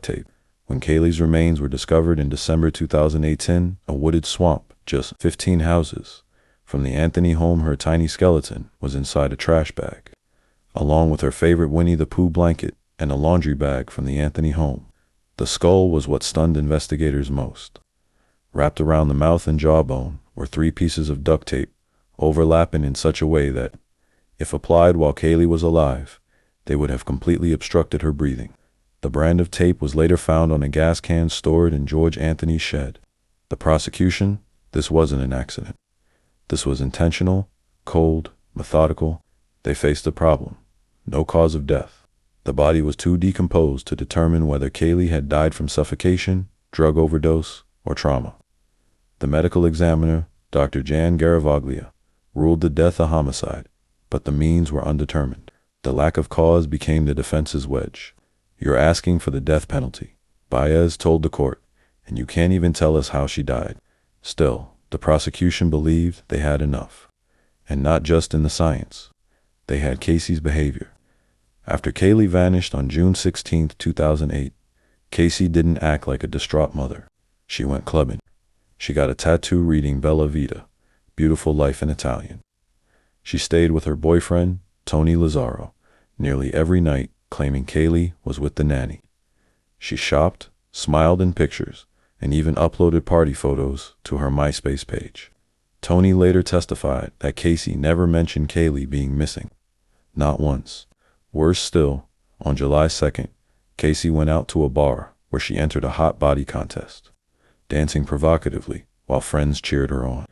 tape. When Kaylee's remains were discovered in December 2018, a wooded swamp, just 15 houses from the Anthony home, her tiny skeleton was inside a trash bag, along with her favorite Winnie the Pooh blanket and a laundry bag from the Anthony home. The skull was what stunned investigators most. Wrapped around the mouth and jawbone were 3 pieces of duct tape, overlapping in such a way that, if applied while Kaylee was alive, they would have completely obstructed her breathing. The brand of tape was later found on a gas can stored in George Anthony's shed. The prosecution: this wasn't an accident. This was intentional, cold, methodical. They faced the problem. No cause of death. The body was too decomposed to determine whether Kaylee had died from suffocation, drug overdose, or trauma. The medical examiner, Dr. Jan Garavaglia, ruled the death a homicide, but the means were undetermined. The lack of cause became the defense's wedge. "You're asking for the death penalty," Baez told the court, "and you can't even tell us how she died." Still, the prosecution believed they had enough. And not just in the science. They had Casey's behavior. After Kaylee vanished on June 16, 2008, Casey didn't act like a distraught mother. She went clubbing. She got a tattoo reading Bella Vita, beautiful life in Italian. She stayed with her boyfriend, Tony Lazzaro, nearly every night, claiming Kaylee was with the nanny. She shopped, smiled in pictures, and even uploaded party photos to her MySpace page. Tony later testified that Casey never mentioned Kaylee being missing. Not once. Worse still, on July 2nd, Casey went out to a bar where she entered a hot body contest, dancing provocatively while friends cheered her on.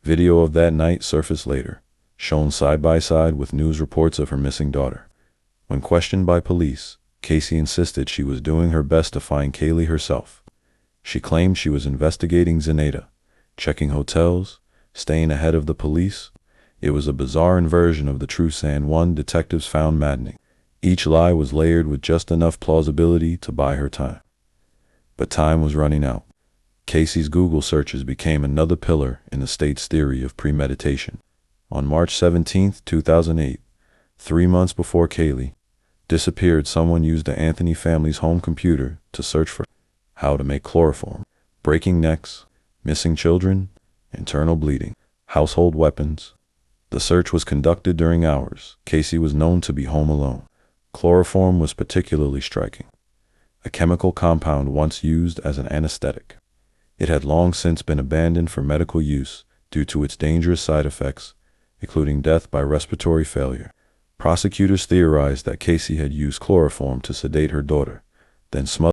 Video of that night surfaced later, shown side by side with news reports of her missing daughter. When questioned by police, Casey insisted she was doing her best to find Kaylee herself. She claimed she was investigating Zenaida, checking hotels, staying ahead of the police. It was a bizarre inversion of the truth San Juan detectives found maddening. Each lie was layered with just enough plausibility to buy her time. But time was running out. Casey's Google searches became another pillar in the state's theory of premeditation. On March 17, 2008, 3 months before Kaylee disappeared, someone used the Anthony family's home computer to search for how to make chloroform, breaking necks, missing children, internal bleeding, household weapons. The search was conducted during hours Casey was known to be home alone. Chloroform was particularly striking, a chemical compound once used as an anesthetic. It had long since been abandoned for medical use due to its dangerous side effects, including death by respiratory failure. Prosecutors theorized that Casey had used chloroform to sedate her daughter, then smothered